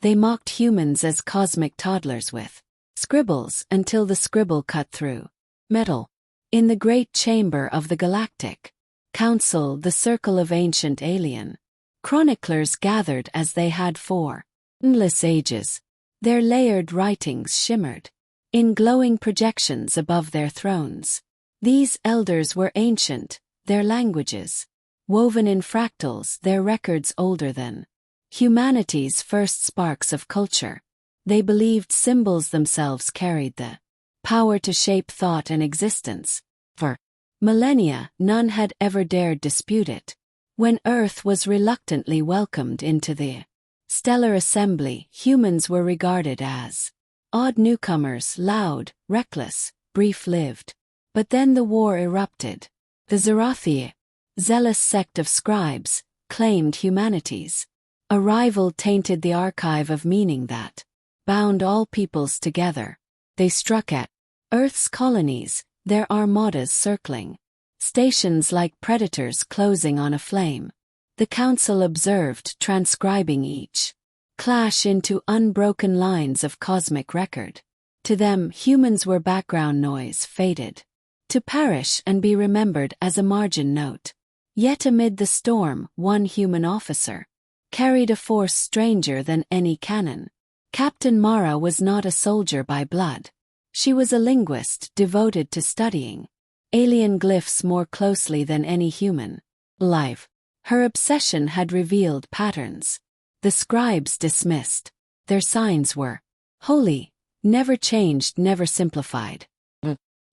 They mocked humans as cosmic toddlers with scribbles until the scribble cut through metal. In the great chamber of the Galactic Council, the circle of ancient alien chroniclers gathered as they had for endless ages. Their layered writings shimmered in glowing projections above their thrones. These elders were ancient, their languages woven in fractals, their records older than humanity's first sparks of culture. They believed symbols themselves carried the power to shape thought and existence. For millennia, none had ever dared dispute it. When Earth was reluctantly welcomed into the stellar assembly, humans were regarded as odd newcomers, loud, reckless, brief-lived. But then the war erupted. The Zarathi, zealous sect of scribes, claimed humanity's arrival tainted the archive of meaning that bound all peoples together. They struck at Earth's colonies, their armadas circling stations like predators closing on a flame. The council observed, transcribing each clash into unbroken lines of cosmic record. To them, humans were background noise, fated to perish and be remembered as a margin note. Yet amid the storm, one human officer carried a force stranger than any cannon. Captain Mara was not a soldier by blood. She was a linguist devoted to studying alien glyphs more closely than any human life. Her obsession had revealed patterns the scribes dismissed. Their signs were holy, never changed, never simplified.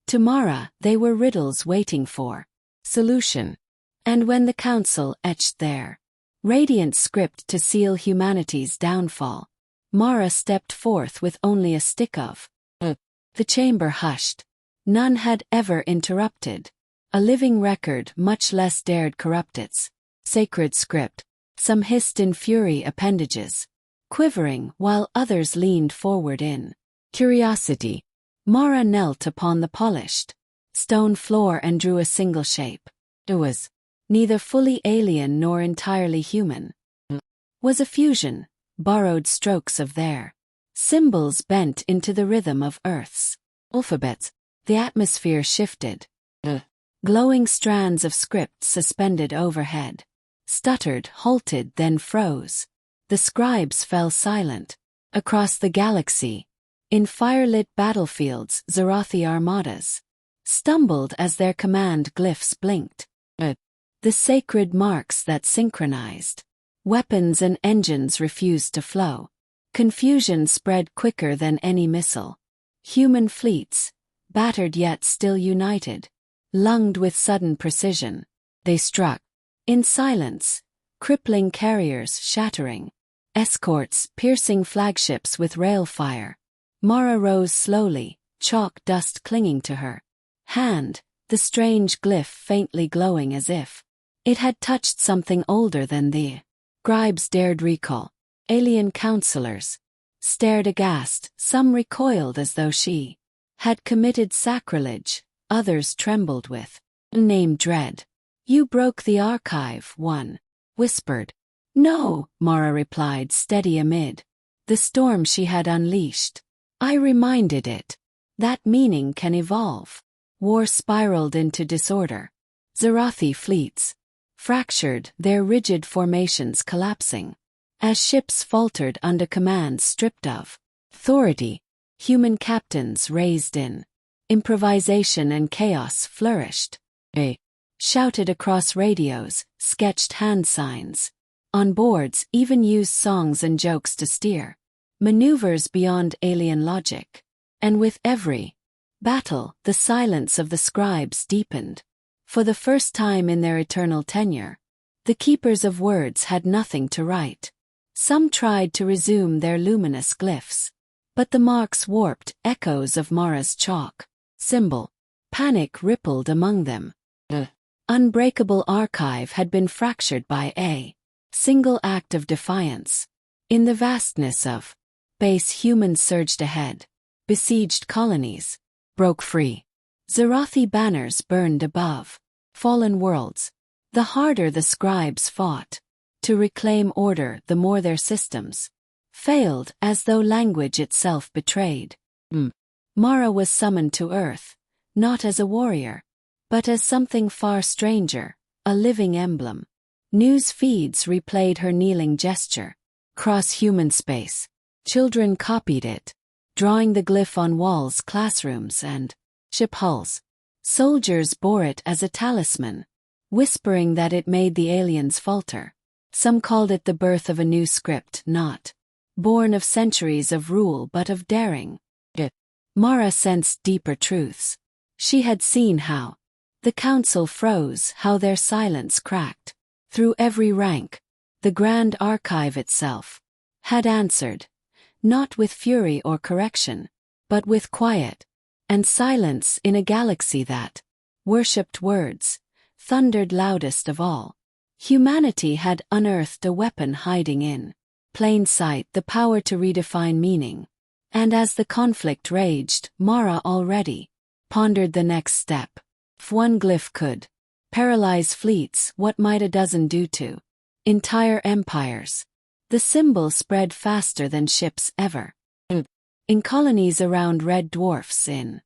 To Mara, they were riddles waiting for solution. And when the council etched their radiant script to seal humanity's downfall, Mara stepped forth with only a stick of the chamber hushed. None had ever interrupted a living record, much less dared corrupt its sacred script. Some hissed in fury, appendages quivering, while others leaned forward in curiosity. Mara knelt upon the polished stone floor and drew a single shape. It was neither fully alien nor entirely human. Was a fusion, borrowed strokes of their symbols bent into the rhythm of Earth's alphabets. The atmosphere shifted. Glowing strands of script suspended overhead stuttered, halted, then froze. The scribes fell silent. Across the galaxy, in firelit battlefields, Zarathi armadas stumbled as their command glyphs blinked. The sacred marks that synchronized weapons and engines refused to flow. Confusion spread quicker than any missile. Human fleets, battered yet still united, lunged with sudden precision. They struck in silence, crippling carriers shattering escorts, piercing flagships with rail fire. Mara rose slowly, chalk dust clinging to her hand, the strange glyph faintly glowing as if it had touched something older than the scribes dared recall. Alien counselors stared aghast, some recoiled as though she had committed sacrilege, others trembled with unnamed dread. "You broke the archive," one whispered. "No," Mara replied, steady amid the storm she had unleashed. "I reminded it that meaning can evolve." War spiraled into disorder. Zarathi fleets fractured, their rigid formations collapsing. As ships faltered under commands stripped of authority, human captains raised in improvisation and chaos flourished. They shouted across radios, sketched hand signs on boards, even used songs and jokes to steer maneuvers beyond alien logic. And with every battle, the silence of the scribes deepened. For the first time in their eternal tenure, the keepers of words had nothing to write. Some tried to resume their luminous glyphs, but the marks warped, echoes of Mara's chalk symbol. Panic rippled among them. The unbreakable archive had been fractured by a single act of defiance. In the vastness of space, humans surged ahead, besieged colonies, broke free. Zarathi banners burned above fallen worlds. The harder the scribes fought to reclaim order, the more their systems failed as though language itself betrayed. Mara was summoned to Earth, not as a warrior, but as something far stranger, a living emblem. News feeds replayed her kneeling gesture. Cross human space. Children copied it, drawing the glyph on walls, classrooms, and ship hulls. Soldiers bore it as a talisman, whispering that it made the aliens falter. Some called it the birth of a new script, not born of centuries of rule but of daring. Mara sensed deeper truths. She had seen how the council froze, how their silence cracked. Through every rank, the Grand Archive itself had answered, not with fury or correction, but with quiet and silence in a galaxy that worshipped words, thundered loudest of all. Humanity had unearthed a weapon hiding in plain sight, the power to redefine meaning. And as the conflict raged, Mara already pondered the next step. If one glyph could paralyze fleets, what might a dozen do to entire empires? The symbol spread faster than ships ever. In colonies around red dwarfs, in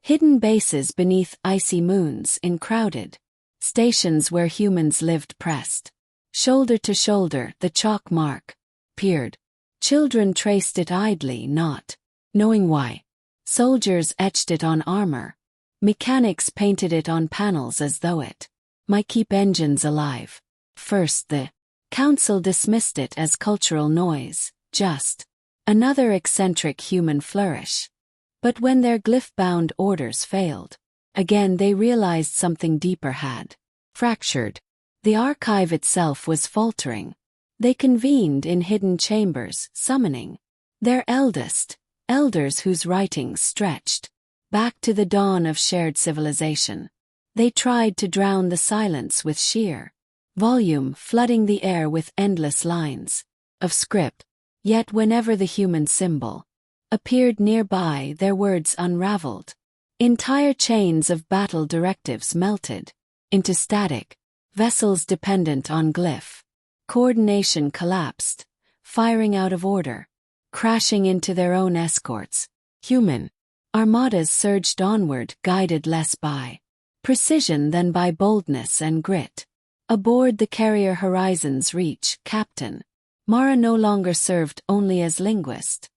hidden bases beneath icy moons, in crowded stations where humans lived pressed shoulder to shoulder, the chalk mark appeared. Children traced it idly, not knowing why. Soldiers etched it on armor. Mechanics painted it on panels as though it might keep engines alive. First, the council dismissed it as cultural noise, just another eccentric human flourish. But when their glyph-bound orders failed, again they realized something deeper had fractured. The archive itself was faltering. They convened in hidden chambers, summoning their elders whose writings stretched back to the dawn of shared civilization. They tried to drown the silence with sheer volume, flooding the air with endless lines of script. Yet whenever the human symbol appeared nearby, their words unraveled. Entire chains of battle directives melted into static, vessels dependent on glyph. Coordination collapsed, firing out of order, crashing into their own escorts. Human armadas surged onward, guided less by precision than by boldness and grit. Aboard the carrier Horizon's Reach, Captain Mara no longer served only as linguist.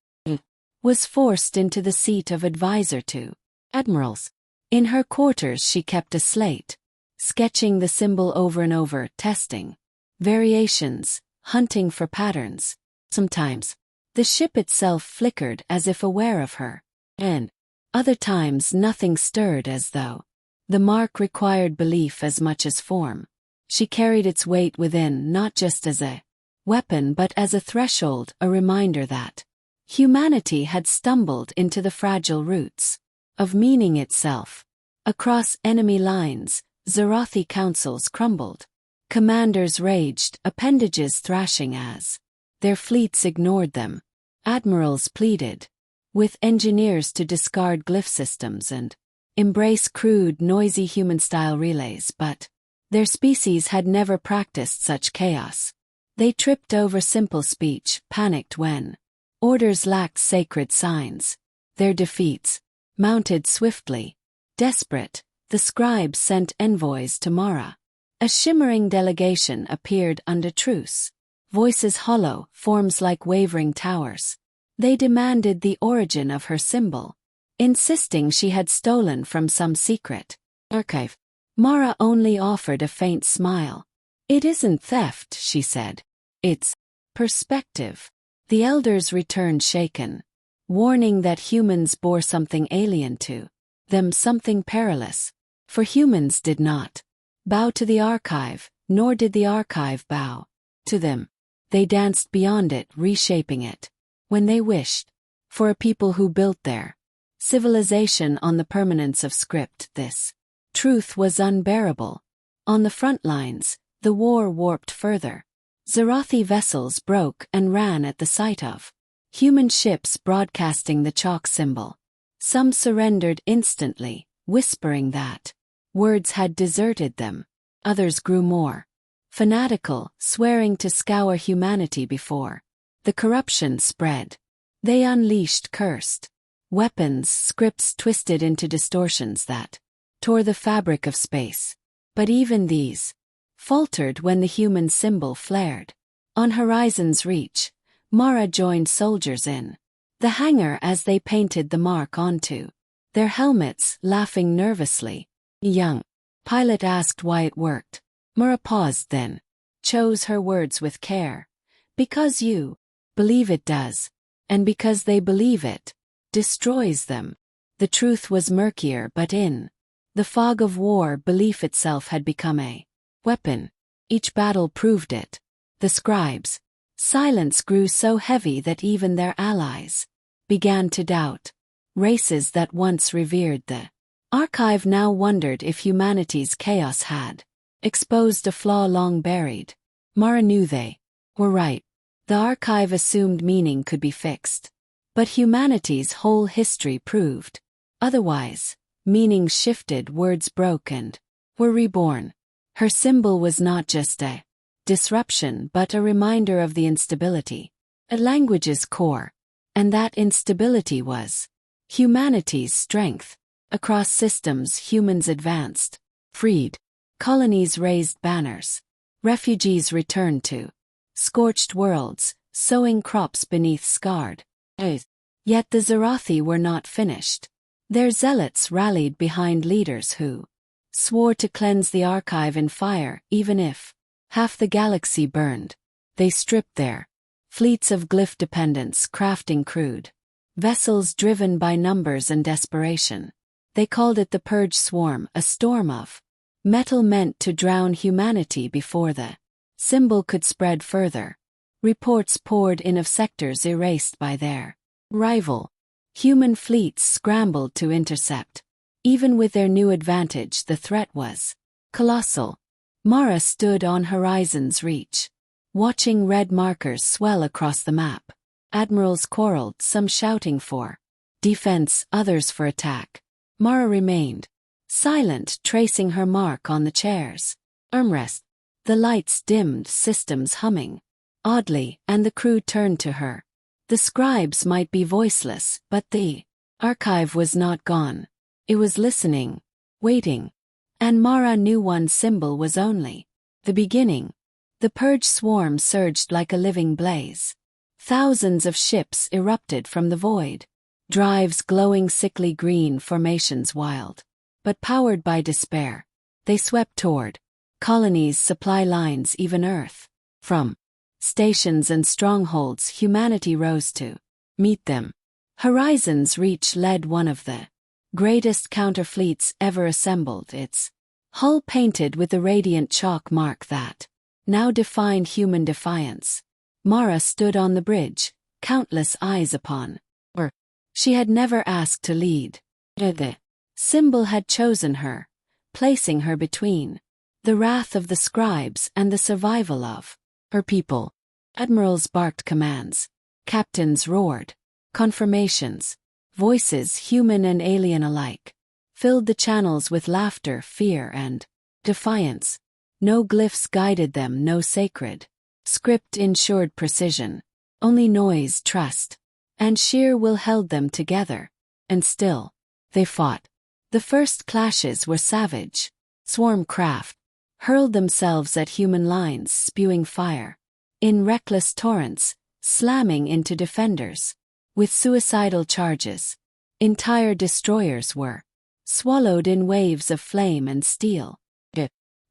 Was forced into the seat of advisor to admirals. In her quarters she kept a slate, sketching the symbol over and over, testing variations, hunting for patterns. Sometimes the ship itself flickered as if aware of her, and other times nothing stirred, as though the mark required belief as much as form. She carried its weight within, not just as a weapon but as a threshold, a reminder that humanity had stumbled into the fragile roots of meaning itself. Across enemy lines, Zarathi councils crumbled. Commanders raged, appendages thrashing as their fleets ignored them. Admirals pleaded with engineers to discard glyph systems and embrace crude, noisy human-style relays, but their species had never practiced such chaos. They tripped over simple speech, panicked when orders lacked sacred signs. Their defeats mounted swiftly. Desperate, the scribes sent envoys to Mara. A shimmering delegation appeared under truce. Voices hollow, forms like wavering towers. They demanded the origin of her symbol, insisting she had stolen from some secret archive. Mara only offered a faint smile. "It isn't theft," she said. "It's perspective." The elders returned shaken, warning that humans bore something alien to them, something perilous. For humans did not bow to the archive, nor did the archive bow to them. They danced beyond it, reshaping it when they wished. For a people who built their civilization on the permanence of script, this truth was unbearable. On the front lines, the war warped further. Zarathi vessels broke and ran at the sight of human ships broadcasting the chalk symbol. Some surrendered instantly, whispering that words had deserted them. Others grew more fanatical, swearing to scour humanity before The corruption spread. They unleashed cursed weapons, scripts twisted into distortions that tore the fabric of space. But even these faltered when the human symbol flared. On Horizon's reach, Mara joined soldiers in the hangar as they painted the mark onto their helmets, laughing nervously. A young pilot asked why it worked. Mara paused, then chose her words with care. Because you believe it does, and because they believe it destroys them. The truth was murkier, but in the fog of war, belief itself had become a weapon. Each battle proved it. The scribes' silence grew so heavy that even their allies began to doubt. Races that once revered the archive now wondered if humanity's chaos had exposed a flaw long buried. Mara knew they were right. The archive assumed meaning could be fixed. But humanity's whole history proved otherwise. Meanings shifted, words broke and were reborn. Her symbol was not just a disruption but a reminder of the instability at language's core. And that instability was humanity's strength. Across systems, humans advanced, freed. Colonies raised banners. Refugees returned to scorched worlds, sowing crops beneath scarred earth. Yet the Zarathi were not finished. Their zealots rallied behind leaders who swore to cleanse the archive in fire, even if half the galaxy burned. They stripped their fleets of glyph dependence, crafting crude vessels driven by numbers and desperation. They called it the Purge Swarm, a storm of metal meant to drown humanity before the symbol could spread further. Reports poured in of sectors erased by their rival. Human fleets scrambled to intercept. Even with their new advantage, the threat was colossal. Mara stood on Horizon's reach, watching red markers swell across the map. Admirals quarreled, some shouting for defense, others for attack. Mara remained silent, tracing her mark on the chair's armrest. The lights dimmed, systems humming oddly, and the crew turned to her. The scribes might be voiceless, but the archive was not gone. It was listening, waiting. And Mara knew one symbol was only the beginning. The Purge Swarm surged like a living blaze. Thousands of ships erupted from the void. Drives glowing sickly green, formations wild, but powered by despair. They swept toward colonies, supply lines, even Earth. From stations and strongholds, humanity rose to meet them. Horizon's reach led one of the greatest counterfleets ever assembled, its hull painted with the radiant chalk mark that now defined human defiance. Mara stood on the bridge, countless eyes upon her. She had never asked to lead. The symbol had chosen her, placing her between the wrath of the scribes and the survival of her people. Admirals barked commands. Captains roared confirmations. Voices, human and alien alike, filled the channels with laughter, fear, and defiance. No glyphs guided them, no sacred script ensured precision. Only noise, trust, and sheer will held them together. And still, they fought. The first clashes were savage. Swarm craft hurled themselves at human lines, spewing fire in reckless torrents, slamming into defenders with suicidal charges. Entire destroyers were swallowed in waves of flame and steel.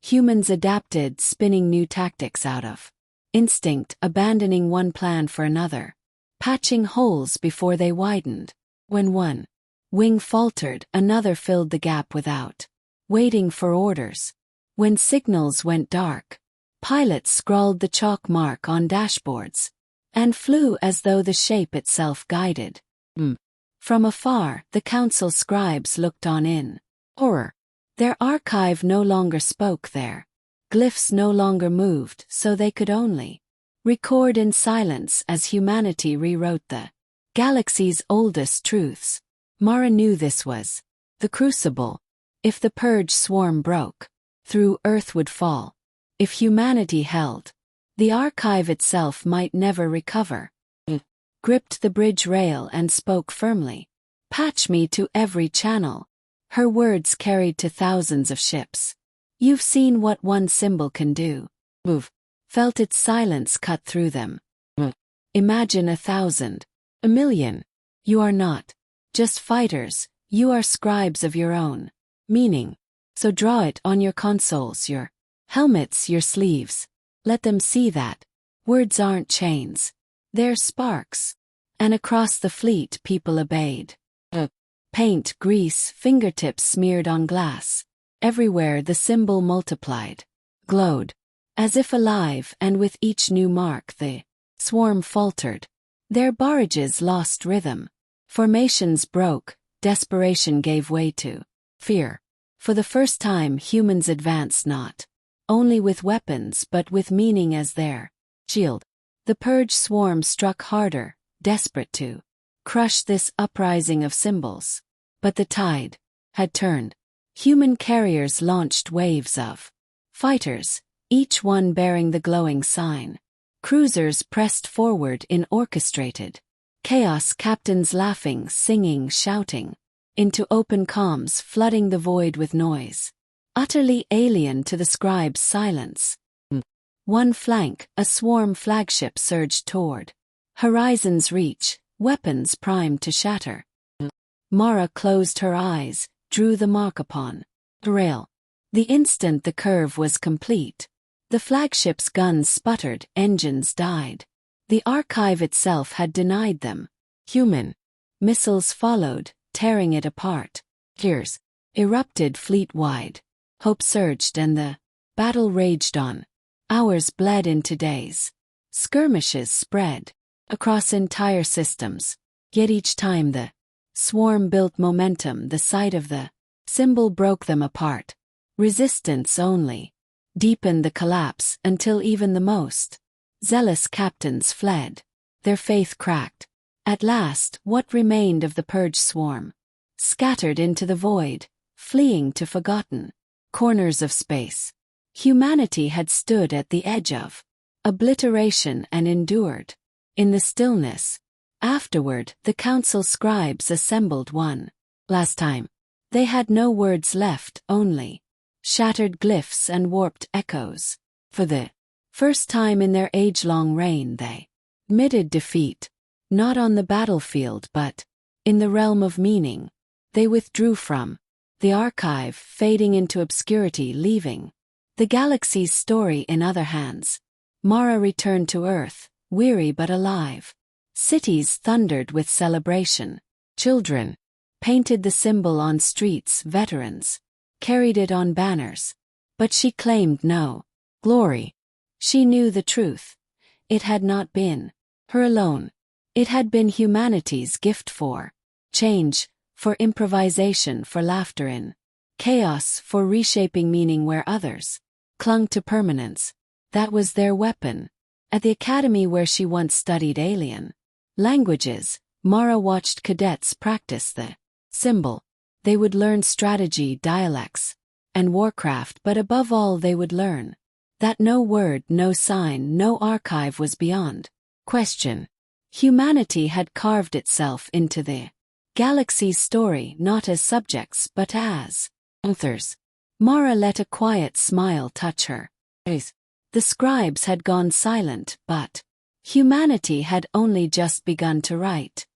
Humans adapted, spinning new tactics out of instinct, abandoning one plan for another, patching holes before they widened. When one wing faltered, another filled the gap without waiting for orders. When signals went dark, pilots scrawled the chalk mark on dashboards and flew as though the shape itself guided. From afar, the council scribes looked on in horror. Their archive no longer spoke there. Glyphs no longer moved, so they could only record in silence as humanity rewrote the galaxy's oldest truths. Mara knew this was the crucible. If the Purge Swarm broke through, Earth would fall. If humanity held, the archive itself might never recover. gripped the bridge rail and spoke firmly. Patch me to every channel. Her words carried to thousands of ships. You've seen what one symbol can do. Move. Felt its silence cut through them. Imagine 1,000. 1,000,000. You are not just fighters, you are scribes of your own meaning. So draw it on your consoles, your helmets, your sleeves. Let them see that words aren't chains. They're sparks. And across the fleet people obeyed. Paint, grease, fingertips smeared on glass. Everywhere the symbol multiplied, glowed, as if alive, and with each new mark the swarm faltered. Their barrages lost rhythm. Formations broke, desperation gave way to fear. For the first time humans advanced not only with weapons but with meaning as their shield. The purge swarm struck harder, desperate to crush this uprising of symbols. But the tide had turned. Human carriers launched waves of fighters, each one bearing the glowing sign. Cruisers pressed forward in orchestrated chaos, captains laughing, singing, shouting, into open calms, flooding the void with noise. Utterly alien to the scribe's silence. One flank, a swarm flagship surged toward horizon's reach, weapons primed to shatter. Mara closed her eyes, drew the mark upon the rail. The instant the curve was complete, the flagship's guns sputtered, engines died. The archive itself had denied them. Human missiles followed, tearing it apart. Tears erupted fleet-wide. Hope surged and the battle raged on. Hours bled into days. Skirmishes spread across entire systems. Yet each time the swarm built momentum, the sight of the symbol broke them apart. Resistance only deepened the collapse until even the most zealous captains fled. Their faith cracked. At last, what remained of the purge swarm scattered into the void, fleeing to forgotten corners of space. Humanity had stood at the edge of obliteration and endured. In the stillness afterward, the council scribes assembled one last time. They had no words left, only shattered glyphs and warped echoes. For the first time in their age-long reign they admitted defeat, not on the battlefield but in the realm of meaning. They withdrew from the archive, fading into obscurity, leaving the galaxy's story in other hands. Mara returned to Earth, weary but alive. Cities thundered with celebration. Children painted the symbol on streets, veterans carried it on banners. But she claimed no glory. She knew the truth. It had not been her alone. It had been humanity's gift for change, for improvisation, for laughter in chaos, for reshaping meaning where others clung to permanence. That was their weapon. At the academy where she once studied alien languages, Mara watched cadets practice the symbol. They would learn strategy, dialects, and warcraft, but above all they would learn that no word, no sign, no archive was beyond question. Humanity had carved itself into the galaxy's story not as subjects but as authors. Mara let a quiet smile touch her face. The scribes had gone silent, but humanity had only just begun to write.